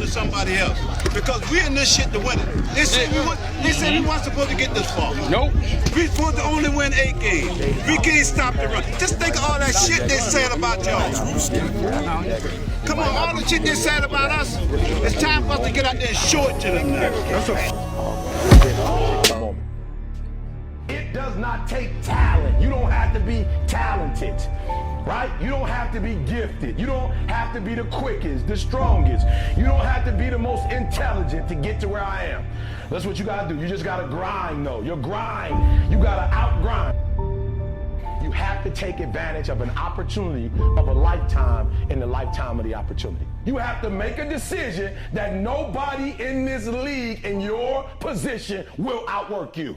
with somebody else. Because we're in this shit to win it. They said we weren't supposed to get this far. Nope. We supposed to only win 8 games. We can't stop the run. Just think of all that shit they said about y'all. Come on, all the shit they said about us. It's time for us to get out there and show it to them now. It does not take talent. You don't have to be talented, right? You don't have to be gifted. You don't have to be the quickest, the strongest. You don't have to be the most intelligent to get to where I am. That's what you gotta do. You just gotta grind, though. Your grind, you gotta outgrind. You have to take advantage of an opportunity of a lifetime in the lifetime of the opportunity. You have to make a decision that nobody in this league in your position will outwork you.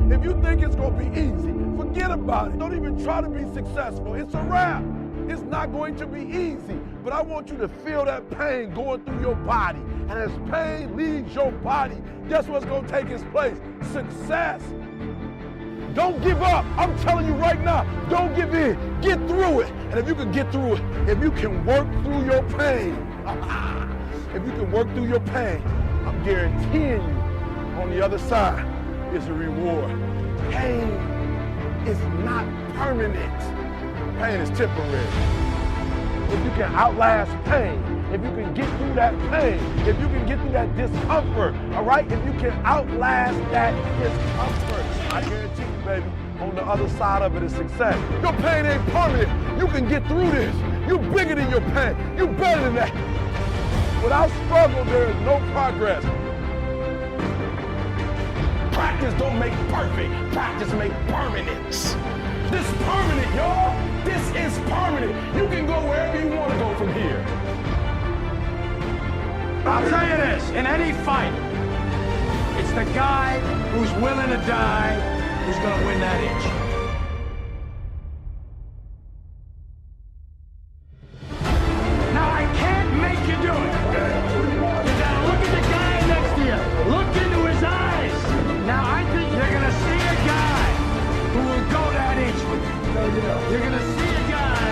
If you think it's gonna be easy, forget about it. Don't even try to be successful. It's a wrap. It's not going to be easy, but I want you to feel that pain going through your body. And as pain leaves your body, guess what's gonna take its place? Success. Don't give up. I'm telling you right now, don't give in. Get through it. And if you can get through it, if you can work through your pain, if you can work through your pain, I'm guaranteeing you on the other side is a reward. Pain is not permanent. Pain is temporary. If you can outlast pain, if you can get through that pain, if you can get through that discomfort, all right? If you can outlast that discomfort, I guarantee you, baby, on the other side of it is success. Your pain ain't permanent. You can get through this. You're bigger than your pain. You're better than that. Without struggle, there is no progress. Practice don't make perfect. Practice make permanence. This is permanent, y'all. This is permanent. You can go wherever you want to go from here. I'll tell you this, in any fight, it's the guy who's willing to die who's gonna win that inch. Now, I can't make you do it. You gotta look at the guy next to you. Look into his eyes. Now, I think you're gonna see a guy who will go that inch with you. You're gonna see a guy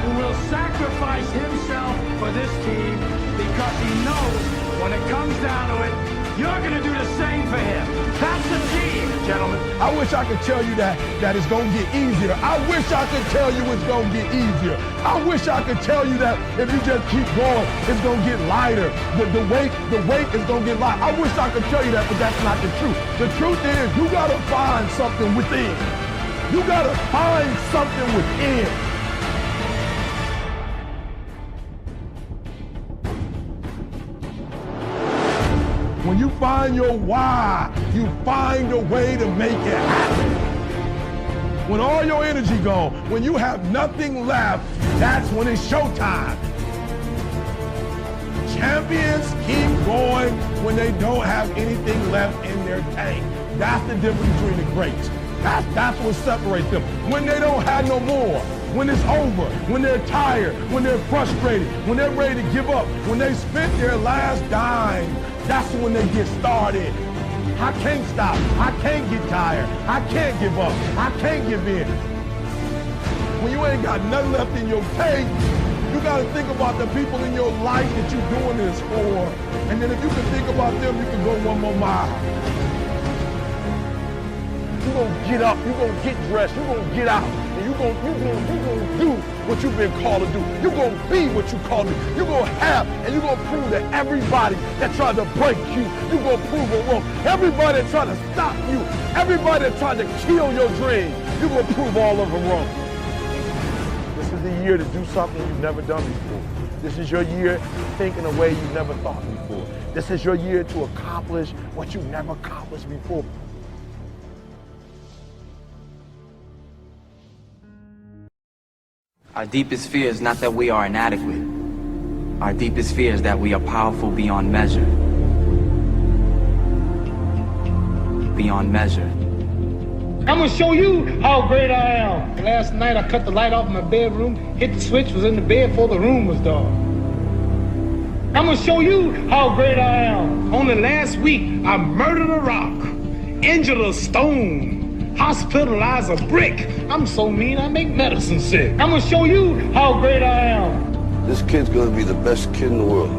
who will sacrifice himself for this team because he knows when it comes down to it, you're gonna do the same for him. That's the team, gentlemen. I wish I could tell you that it's gonna get easier. I wish I could tell you it's gonna get easier. I wish I could tell you that if you just keep going, it's gonna get lighter. The weight is gonna get light. I wish I could tell you that, but that's not the truth. The truth is you gotta find something within. You gotta find something within. When you find your why, you find a way to make it happen. When all your energy gone, when you have nothing left, that's when it's showtime. Champions keep going when they don't have anything left in their tank. That's the difference between the greats. That's what separates them. When they don't have no more, when it's over, when they're tired, when they're frustrated, when they're ready to give up, when they spent their last dime, that's when they get started. I can't stop. I can't get tired. I can't give up. I can't give in. When you ain't got nothing left in your tank, you got to think about the people in your life that you're doing this for. And then if you can think about them, you can go one more mile. You're going to get up. You're going to get dressed. You're going to get out. And you're going to do what you've been called to do. You're going to be what you called to do. You're going to have, and you're going to prove to everybody that tried to break you, you're going to prove them wrong. Everybody that tried to stop you, everybody that tried to kill your dream, you're going to prove all of them wrong. This is the year to do something you've never done before. This is your year to think in a way you've never thought before. This is your year to accomplish what you've never accomplished before. Our deepest fear is not that we are inadequate. Our deepest fear is that we are powerful beyond measure. Beyond measure. I'm gonna show you how great I am. Last night I cut the light off in my bedroom, hit the switch, was in the bed before the room was dark. I'm gonna show you how great I am. Only last week I murdered a rock, injured a stone, hospitalize a brick. I'm so mean I make medicine sick. I'm gonna show you how great I am. This kid's gonna be the best kid in the world.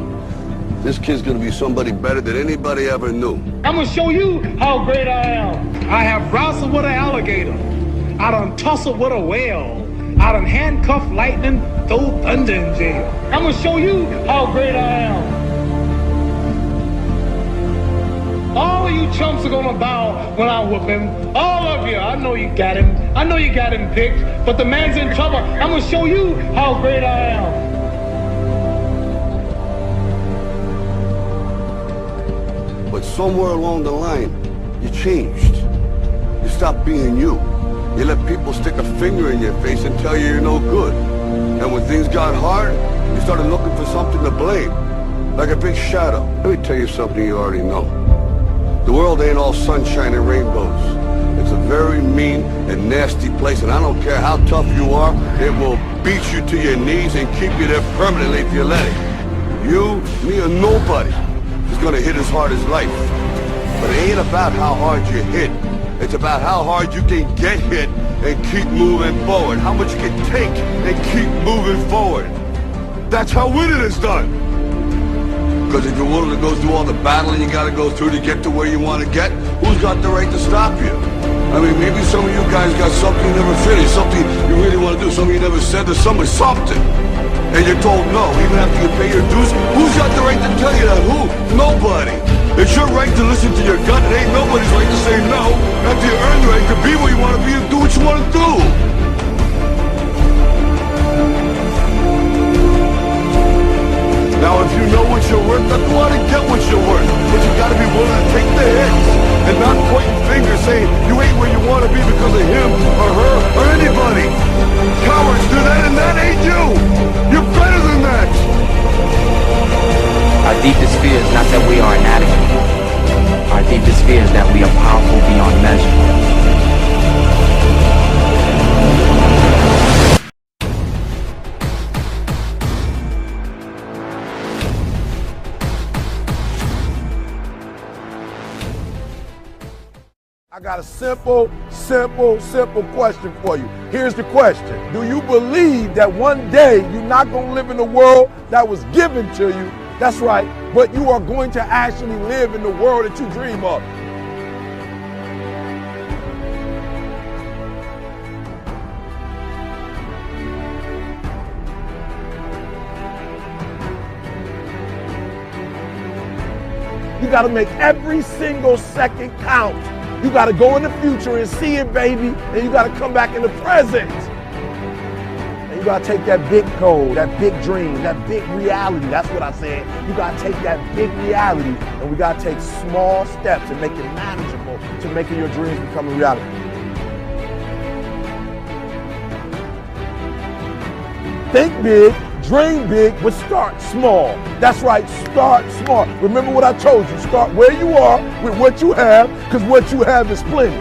This kid's gonna be somebody better than anybody ever knew. I'm gonna show you how great I am. I have wrestled with an alligator. I done tussled with a whale. I done handcuffed lightning, throw thunder in jail. I'm gonna show you how great I am. All of you chumps are gonna bow when I whoop him. All of you. I know you got him. I know you got him picked, but the man's in trouble. I'm gonna show you how great I am. But somewhere along the line, you changed. You stopped being you. You let people stick a finger in your face and tell you you're no good. And when things got hard, you started looking for something to blame, like a big shadow. Let me tell you something you already know. The world ain't all sunshine and rainbows. It's a very mean and nasty place, and I don't care how tough you are, it will beat you to your knees and keep you there permanently if you let it. You, me, or nobody is gonna hit as hard as life. But it ain't about how hard you hit. It's about how hard you can get hit and keep moving forward. How much you can take and keep moving forward. That's how winning is done. Because if you're willing to go through all the battling you gotta go through to get to where you want to get, who's got the right to stop you? I mean, maybe some of you guys got something you never finished, something you really want to do, something you never said to somebody, something. And you're told no, even after you pay your dues. Who's got the right to tell you that? Who? Nobody. It's your right to listen to your gut. It ain't nobody's right to say no. After you earn the right to be where you want to be and do what you want to do. Now, if you know what you're worth, then go out and get what you're worth. But you gotta be willing to take the hits and not pointing fingers saying you ain't where you want to be because of him or her or anybody. Cowards do that, and that ain't you. You're better than that. Our deepest fear is not that we are inadequate. Our deepest fear is that we are powerful beyond measure. I got a simple question for you. Here's the question. Do you believe that one day you're not going to live in the world that was given to you? That's right, but you are going to actually live in the world that you dream of. You got to make every single second count. You got to go in the future and see it, baby, and you got to come back in the present. And you got to take that big goal, that big dream, that big reality. That's what I said. You got to take that big reality, and we got to take small steps and make it manageable to making your dreams become a reality. Think big, dream big, but start small. That's right, start small. Remember what I told you, start where you are with what you have, because what you have is plenty.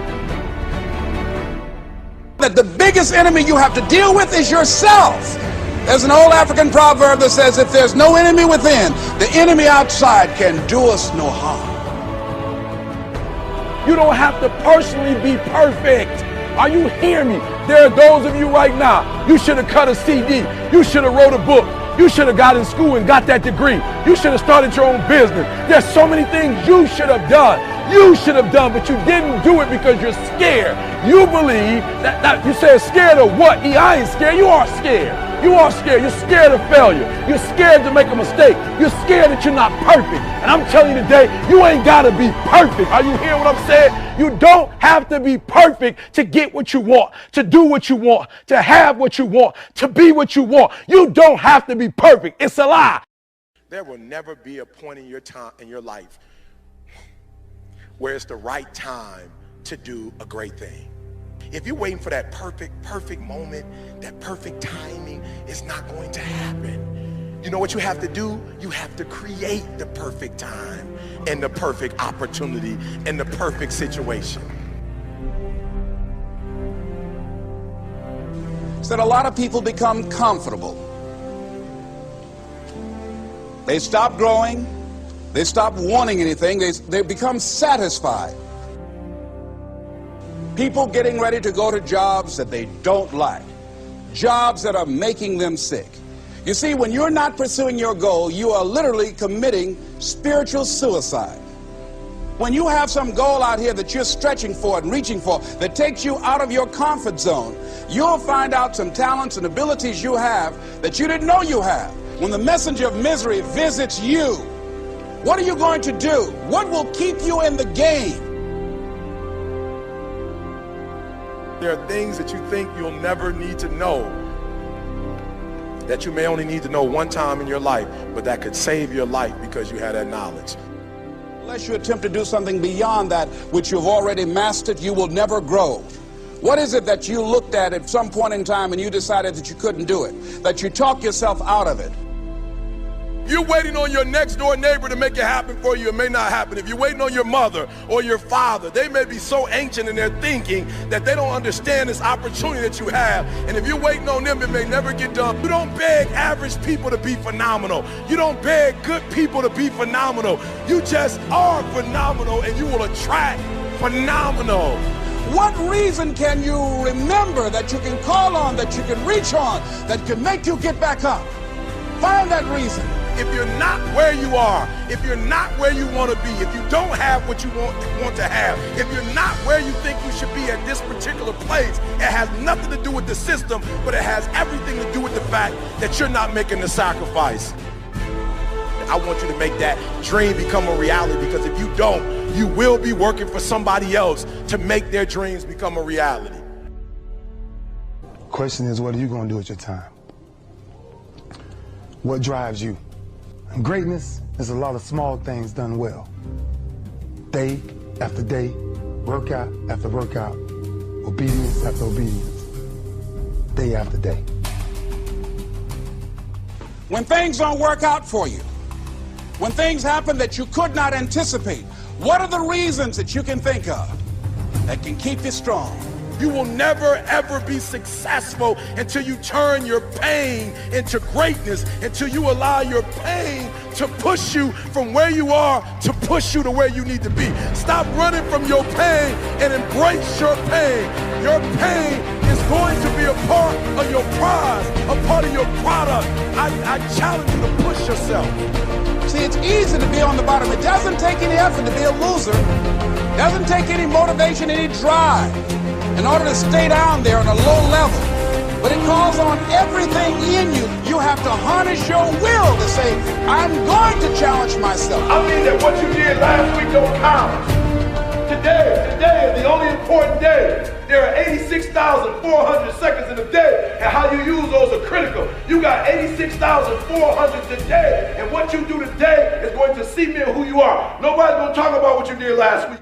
That the biggest enemy you have to deal with is yourself. There's an old African proverb that says, if there's no enemy within, the enemy outside can do us no harm. You don't have to personally be perfect. Are you hearing me? There are those of you right now, you should have cut a CD. You should have wrote a book. You should have got in school and got that degree. You should have started your own business. There's so many things you should have done. You should have done, but you didn't do it because you're scared. You believe that you said scared of what? I ain't scared. You are scared. You are scared. You're scared of failure. You're scared to make a mistake. You're scared that you're not perfect. And I'm telling you today, you ain't got to be perfect. Are you hearing what I'm saying? You don't have to be perfect to get what you want, to do what you want, to have what you want, to be what you want. You don't have to be perfect. It's a lie. There will never be a point in your time in your life where it's the right time to do a great thing. If you're waiting for that perfect moment, that perfect timing, it's not going to happen. You know what you have to do? You have to create the perfect time and the perfect opportunity and the perfect situation. So that a lot of people become comfortable. They stop growing. They stop wanting anything. They become satisfied. People getting ready to go to jobs that they don't like. Jobs that are making them sick. You see, when you're not pursuing your goal, you are literally committing spiritual suicide. When you have some goal out here that you're stretching for and reaching for that takes you out of your comfort zone, you'll find out some talents and abilities you have that you didn't know you have. When the messenger of misery visits you, what are you going to do? What will keep you in the game? There are things that you think you'll never need to know, that you may only need to know one time in your life, but that could save your life because you had that knowledge. Unless you attempt to do something beyond that which you've already mastered, you will never grow. What is it that you looked at some point in time and you decided that you couldn't do it, that you talked yourself out of it? If you're waiting on your next door neighbor to make it happen for you, it may not happen. If you're waiting on your mother or your father, they may be so ancient in their thinking that they don't understand this opportunity that you have. And if you're waiting on them, it may never get done. You don't beg average people to be phenomenal. You don't beg good people to be phenomenal. You just are phenomenal, and you will attract phenomenal. What reason can you remember that you can call on, that you can reach on, that can make you get back up? Find that reason. If you're not where you are, if you're not where you want to be, if you don't have what you want to have, if you're not where you think you should be at this particular place, it has nothing to do with the system, but it has everything to do with the fact that you're not making the sacrifice. I want you to make that dream become a reality, because if you don't, you will be working for somebody else to make their dreams become a reality. Question is, what are you going to do with your time? What drives you? And greatness is a lot of small things done well. Day after day, workout after workout, obedience after obedience, day after day. When things don't work out for you, when things happen that you could not anticipate, what are the reasons that you can think of that can keep you strong? You will never, ever be successful until you turn your pain into greatness, until you allow your pain to push you from where you are to push you to where you need to be. Stop running from your pain and embrace your pain. Your pain is going to be a part of your prize, a part of your product. I challenge you to push yourself. See, it's easy to be on the bottom. It doesn't take any effort to be a loser. It doesn't take any motivation, any drive in order to stay down there on a low level. But it calls on everything in you. You have to harness your will to say, I'm going to challenge myself. I mean that what you did last week don't count. Today is the only important day. There are 86,400 seconds in a day, and how you use those are critical. You got 86,400 today, and what you do today is going to cement who you are. Nobody's going to talk about what you did last week.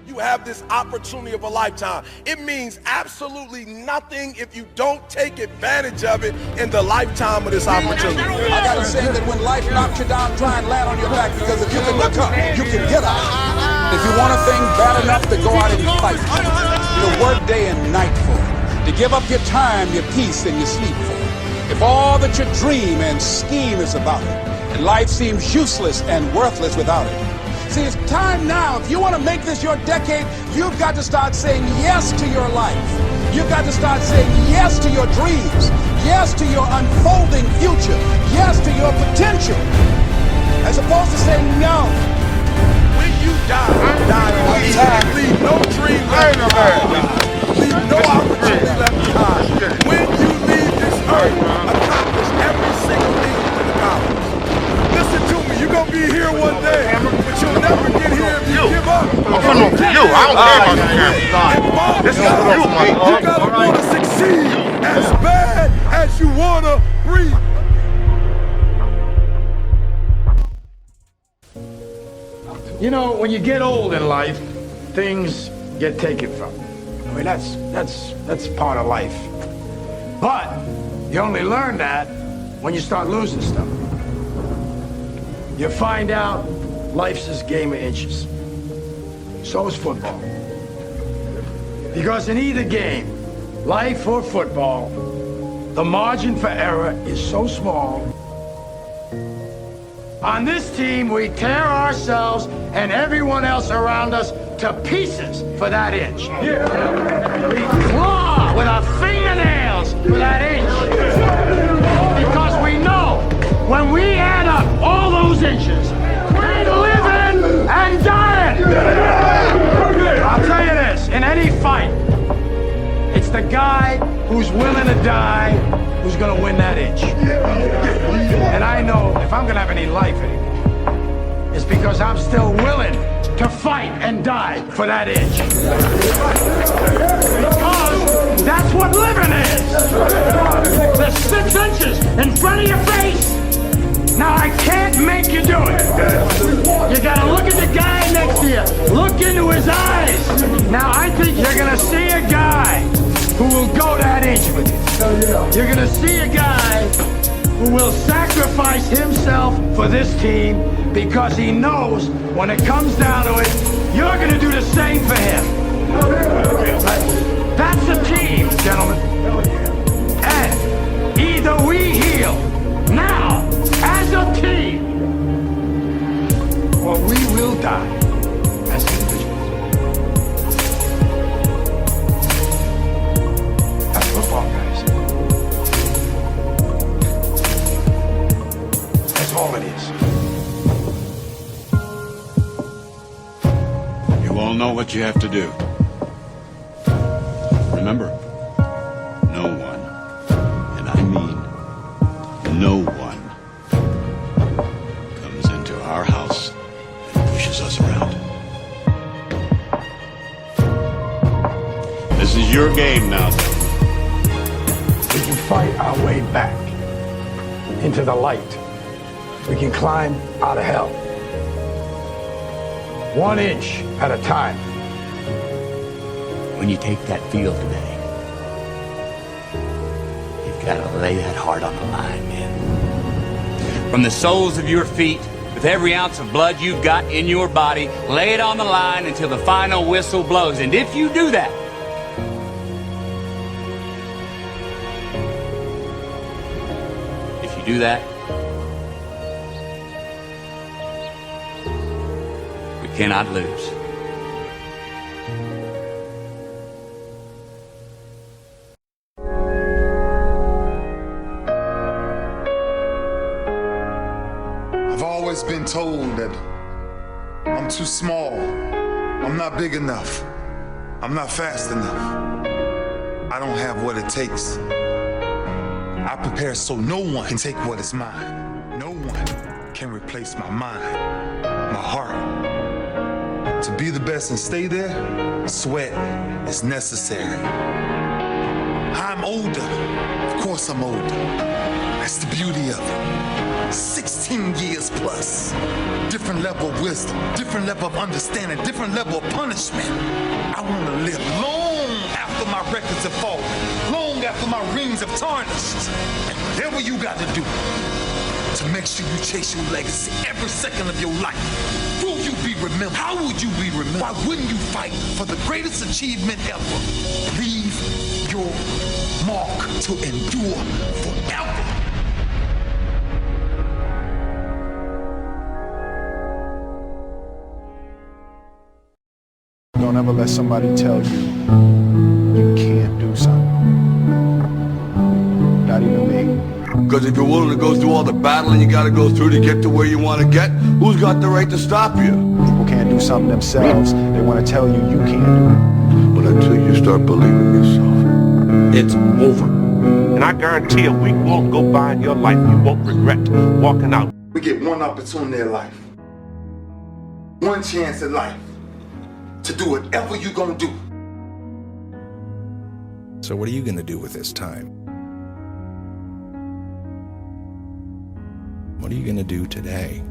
You have this opportunity of a lifetime. It means absolutely nothing if you don't take advantage of it in the lifetime of this opportunity. I gotta say that when life knocks you down, try and land on your back, because if you can look up, you can get up. If you want a thing bad enough to go out and fight for it, you'll work day and night for it, to give up your time, your peace, and your sleep for it. If all that you dream and scheme is about it, and life seems useless and worthless without it. See, it's time now. If you want to make this your decade, you've got to start saying yes to your life. You've got to start saying yes to your dreams, yes to your unfolding future, yes to your potential, as opposed to saying no. When you die leave no dream left behind. Leave no opportunity left behind. When you leave this earth, accomplish every single thing you can accomplish. Listen to me, you're going to be here one day, but you'll never get here if you give up. I'm talking about you. I don't care about you. This is You got to want to succeed as bad as you want to breathe. You know, when you get old in life, things get taken from you. I mean, that's part of life. But you only learn that when you start losing stuff. You find out life's this game of inches. So is football. Because in either game, life or football, the margin for error is so small. On this team, we tear ourselves and everyone else around us to pieces for that inch. We claw with our fingernails for that inch. Because we know when we add up all the and dying. I'll tell you this, in any fight, it's the guy who's willing to die who's gonna win that inch. And I know if I'm gonna have any life anymore, it's because I'm still willing to fight and die for that inch. Because that's what living is. There's 6 inches in front of your face. Now I can't make you do it. You gotta look at the guy next to you. Look into his eyes. Now I think you're gonna see a guy who will go that inch with you. You're gonna see a guy who will sacrifice himself for this team because he knows when it comes down to it, you're gonna do the same for him. That's a team, gentlemen. And either we heal now as a team, or we will die as individuals. That's football, guys. That's all it is. You all know what you have to do. Remember, no one, and I mean no one, comes into our house and pushes us around. This is your game now. We can fight our way back into the light. We can climb out of hell. 1 inch at a time. When you take that field today, you've got to lay that heart on the line, man. From the soles of your feet, with every ounce of blood you've got in your body, lay it on the line until the final whistle blows. And if you do that, we cannot lose. I've always been told that I'm too small, I'm not big enough, I'm not fast enough, I don't have what it takes. I prepare so no one can take what is mine. No one can replace my mind, my heart. To be the best and stay there, sweat is necessary. I'm older, of course I'm older. That's the beauty of it. 16 years plus. Different level of wisdom, different level of understanding, different level of punishment. I want to live long after my records have fallen, long after my rings have tarnished. And whatever you got to do to make sure you chase your legacy every second of your life. Will you be remembered? How would you be remembered? Why wouldn't you fight for the greatest achievement ever? Leave your mark to endure forever. Don't ever let somebody tell you you can't do something. Not even me. Because if you're willing to go through all the battling you gotta go through to get to where you want to get, who's got the right to stop you? People can't do something themselves. They want to tell you you can't do it. But until you start believing yourself, it's over. And I guarantee a week won't go by in your life you won't regret walking out. We get one opportunity in life, one chance in life to do whatever you're gonna do. So what are you gonna do with this time? What are you gonna do today?